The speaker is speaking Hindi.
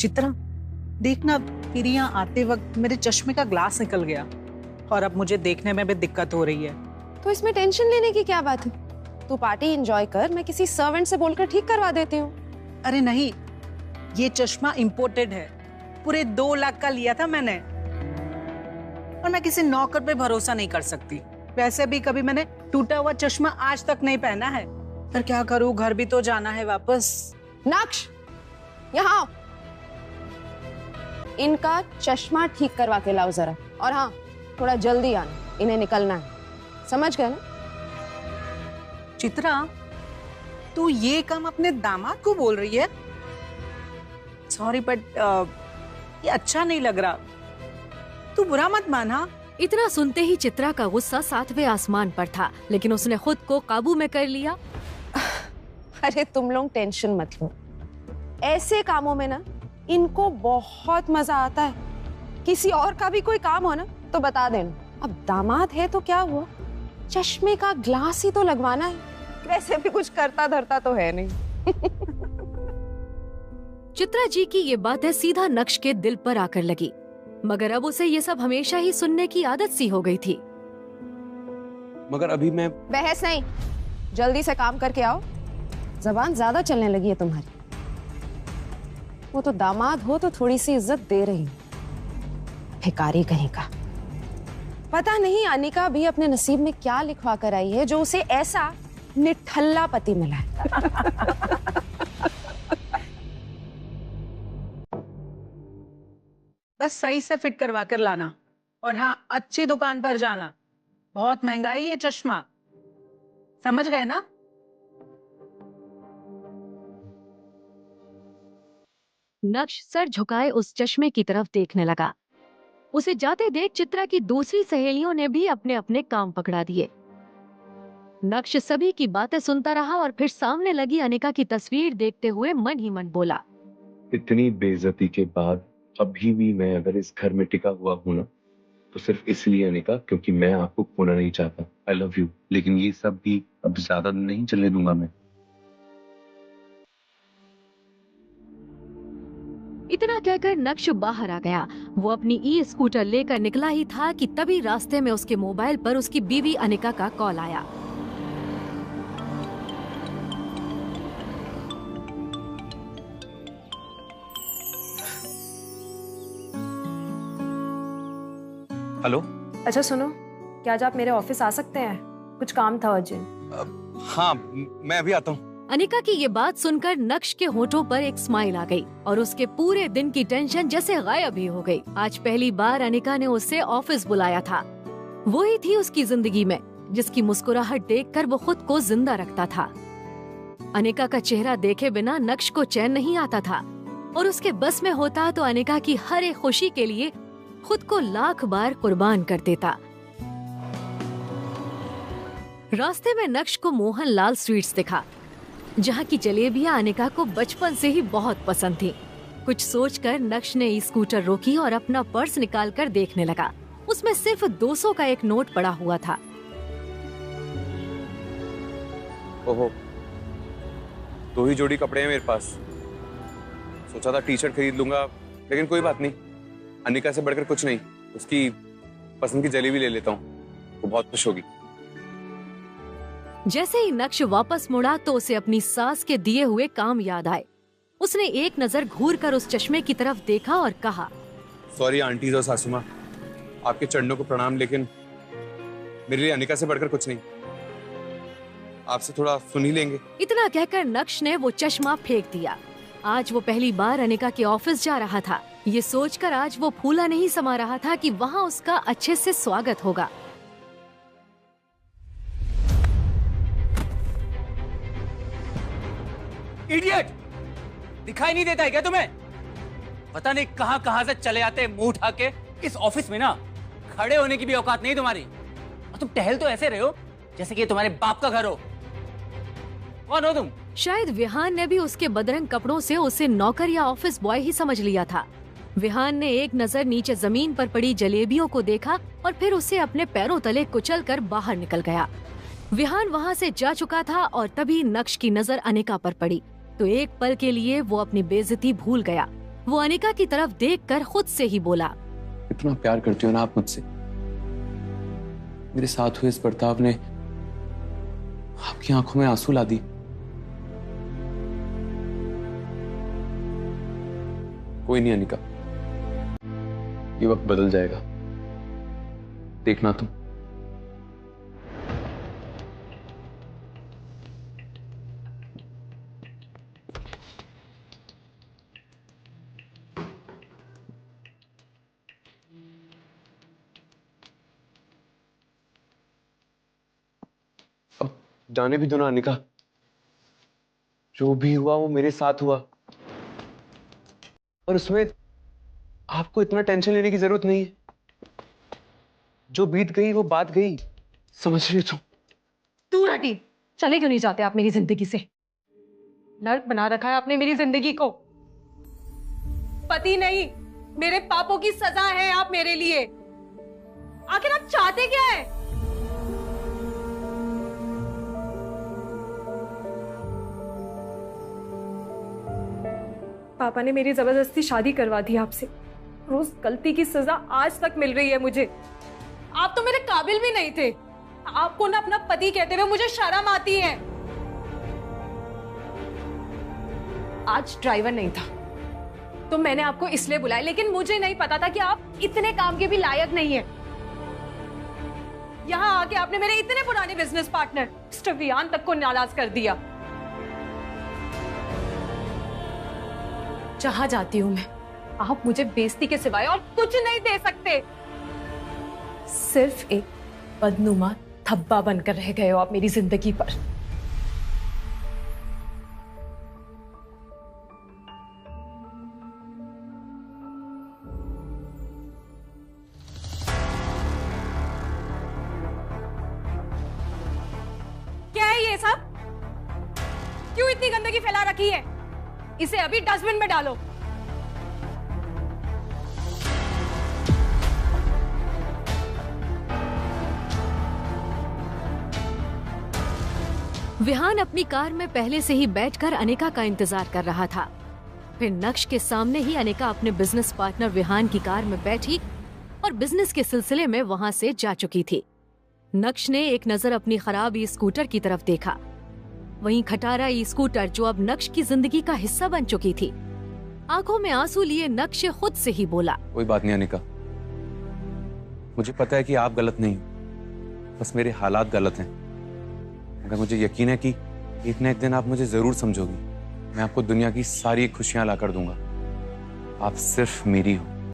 चित्रा, देखना तेरे यहाँ आते वक्त मेरे चश्मे का ग्लास निकल गया और अब मुझे देखने में भी दिक्कत हो रही है। तो इसमें टेंशन लेने की क्या बात है? तू पार्टी एंजॉय कर, मैं किसी सर्वेंट से बोलकर ठीक करवा देती हूँ। अरे नहीं, ये चश्मा इम्पोर्टेड है, पूरे 2 लाख का लिया था मैंने और मैं किसी नौकर पे भरोसा नहीं कर सकती। वैसे भी कभी मैंने टूटा हुआ चश्मा आज तक नहीं पहना है, पर क्या करूँ, घर भी तो जाना है वापस। नक्श, यहाँ आओ। इनका चश्मा ठीक करवा के लाओ जरा, और हाँ, थोड़ा जल्दी आना, इन्हें निकलना है, समझ गए ना? चित्रा, तू ये काम अपने दामाद को बोल रही है? सॉरी बट ये अच्छा नहीं लग रहा, तू बुरा मत माना। इतना सुनते ही चित्रा का गुस्सा 7वें आसमान पर था, लेकिन उसने खुद को काबू में कर लिया। अरे तुम लोग टेंशन मत लो, ऐसे कामों में ना इनको बहुत मजा आता है। किसी और का भी कोई काम हो ना तो बता देना। अब दामाद है तो क्या हुआ, चश्मे का ग्लास ही तो लगवाना है, वैसे भी कुछ करता धरता तो है नहीं। चित्रा जी की ये बातें सीधा नक्श के दिल पर आकर लगी, मगर अब उसे ये सब हमेशा ही सुनने की आदत सी हो गई थी। मगर अभी मैं बहस नहीं, जल्दी से काम करके आओ, जबान ज्यादा चलने लगी है तुम्हारी। वो तो दामाद हो तो थोड़ी सी इज्जत दे रही, भिखारी कहीं का। पता नहीं अनिका भी अपने नसीब में क्या लिखवा कर आई है जो उसे ऐसा निठल्ला पति मिला है। बस सही से फिट करवा कर लाना, और हाँ, अच्छी दुकान पर जाना, बहुत महंगा है ये चश्मा, समझ गए ना? नक्श सर झुकाए उस चश्मे की तरफ देखने लगा। उसे जाते देख चित्रा की दूसरी सहेलियों ने भी अपने अपने काम पकड़ा दिए। नक्श सभी की बातें सुनता रहा और फिर सामने लगी अनिका की तस्वीर देखते हुए मन ही मन बोला, इतनी बेइज्जती के बाद अभी भी मैं अगर इस घर में टिका हुआ हूं ना, तो सिर्फ इसलिए अनिका, क्योंकि मैं आपको खोना नहीं चाहता। आई लव यू, लेकिन ये सब भी अब ज्यादा नहीं चलने दूंगा मैं। इतना कहकर नक्श बाहर आ गया। वो अपनी ई स्कूटर लेकर निकला ही था कि तभी रास्ते में उसके मोबाइल पर उसकी बीवी अनिका का कॉल आया। हेलो। अच्छा सुनो, क्या आज आप मेरे ऑफिस आ सकते हैं? कुछ काम था अर्जेंट। हाँ, मैं अभी आता हूँ। अनिका की ये बात सुनकर नक्श के होठों पर एक स्माइल आ गई और उसके पूरे दिन की टेंशन जैसे गायब ही हो गई। आज पहली बार अनिका ने उसे ऑफिस बुलाया था। वो ही थी उसकी जिंदगी में जिसकी मुस्कुराहट देखकर वो खुद को जिंदा रखता था। अनिका का चेहरा देखे बिना नक्श को चैन नहीं आता था और उसके बस में होता तो अनिका की हर एक खुशी के लिए खुद को लाख बार कुर्बान कर देता। रास्ते में नक्श को मोहन लाल स्वीट्स दिखा, जहाँ की जलेबियां अनिका को बचपन से ही बहुत पसंद थी। कुछ सोचकर नक्श ने स्कूटर रोकी और अपना पर्स निकालकर देखने लगा। उसमें सिर्फ 200 का एक नोट पड़ा हुआ था। ओहो, 2 ही जोड़ी कपड़े हैं मेरे पास। सोचा था टी शर्ट खरीद लूंगा, लेकिन कोई बात नहीं, अनिका से बढ़कर कुछ नहीं, उसकी पसंद की जलेबी ले लेता हूँ, वो बहुत खुश होगी। जैसे ही नक्श वापस मुड़ा तो उसे अपनी सास के दिए हुए काम याद आए। उसने एक नजर घूरकर उस चश्मे की तरफ देखा और कहा, सॉरी आंटीज और सासू माँ, आपके चरणों को प्रणाम, लेकिन मेरे लिए अनिका से बढ़कर कुछ नहीं, आपसे थोड़ा सुन ही लेंगे। इतना कहकर नक्श ने वो चश्मा फेंक दिया। आज वो पहली बार अनिका के ऑफिस जा रहा था। ये सोचकर आज वो फूला नहीं समा रहा था कि वहाँ उसका अच्छे से स्वागत होगा। इडियट! दिखाई नहीं देता है क्या तुम्हें? पता नहीं कहां कहां से चले आते मुंह उठा के। इस ऑफिस में ना खड़े होने की भी औकात नहीं तुम्हारी, और तुम टहल तो ऐसे रहे हो जैसे कि तुम्हारे बाप का घर हो। कौन हो तुम? शायद विहान ने भी उसके बदरंग कपड़ों से उसे नौकर या ऑफिस बॉय ही समझ लिया था। विहान ने एक नजर नीचे जमीन पर पड़ी जलेबियों को देखा और फिर उसे अपने पैरों तले कुचलकर बाहर निकल गया। विहान वहाँ से जा चुका था और तभी नक्श की नजर अनिका पर पड़ी तो एक पल के लिए वो अपनी बेइज्जती भूल गया। वो अनिका की तरफ देखकर खुद से ही बोला, इतना प्यार करती हो ना आप मुझसे, मेरे साथ हुए इस बर्ताव ने आपकी आंखों में आंसू ला दी। कोई नहीं अनिका, ये वक्त बदल जाएगा, देखना तुम। अब जाने भी दो ना अनिका, जो भी हुआ वो मेरे साथ हुआ, और उसमें आपको इतना टेंशन लेने की जरूरत नहीं है। जो बीत गई वो बात गई, समझ रही हो तुम? दूर हटी, चले क्यों नहीं जाते आप मेरी जिंदगी से? नर्क बना रखा है आपने मेरी जिंदगी को। पति नहीं, मेरे पापों की सजा है आप मेरे लिए। आखिर आप चाहते क्या है? पापा ने मेरी जबरदस्ती शादी करवा दी आपसे, और उस गलती की सजा आज तक मिल रही है मुझे। आप तो मेरे काबिल भी नहीं थे। आपको ना अपना पति कहते हुए मुझे शर्म आती है। आज ड्राइवर नहीं था तो मैंने आपको इसलिए बुलाया, लेकिन मुझे नहीं पता था कि आप इतने काम के भी लायक नहीं है। यहां आके आपने मेरे इतने पुराने बिजनेस पार्टनर मिस्टर वियान तक को नाराज कर दिया। जहां जाती हूं मैं, आप मुझे बेइज्जती के सिवाय और कुछ नहीं दे सकते। सिर्फ एक बदनुमा धब्बा बनकर रह गए हो आप मेरी जिंदगी पर। क्या है ये सब? क्यों इतनी गंदगी फैला रखी है? इसे अभी डस्टबिन में डालो। विहान अपनी कार में पहले से ही बैठकर अनिका का इंतजार कर रहा था। फिर नक्श के सामने ही अनिका अपने बिजनेस पार्टनर विहान की कार में बैठी और बिजनेस के सिलसिले में वहां से जा चुकी थी। नक्श ने एक नजर अपनी खराब ई स्कूटर की तरफ देखा। वहीं खटारा ई स्कूटर जो अब नक्श की जिंदगी का हिस्सा बन चुकी थी। आंखों में आंसू लिए नक्श खुद से ही बोला, कोई बात नहीं अनिका, मुझे पता है कि आप गलत नहीं, बस मेरे हालात गलत हैं। मगर मुझे यकीन है कि एक न एक दिन आप मुझे जरूर समझोगी। मैं आपको दुनिया की सारी खुशियां ला कर दूंगा, आप सिर्फ मेरी हो।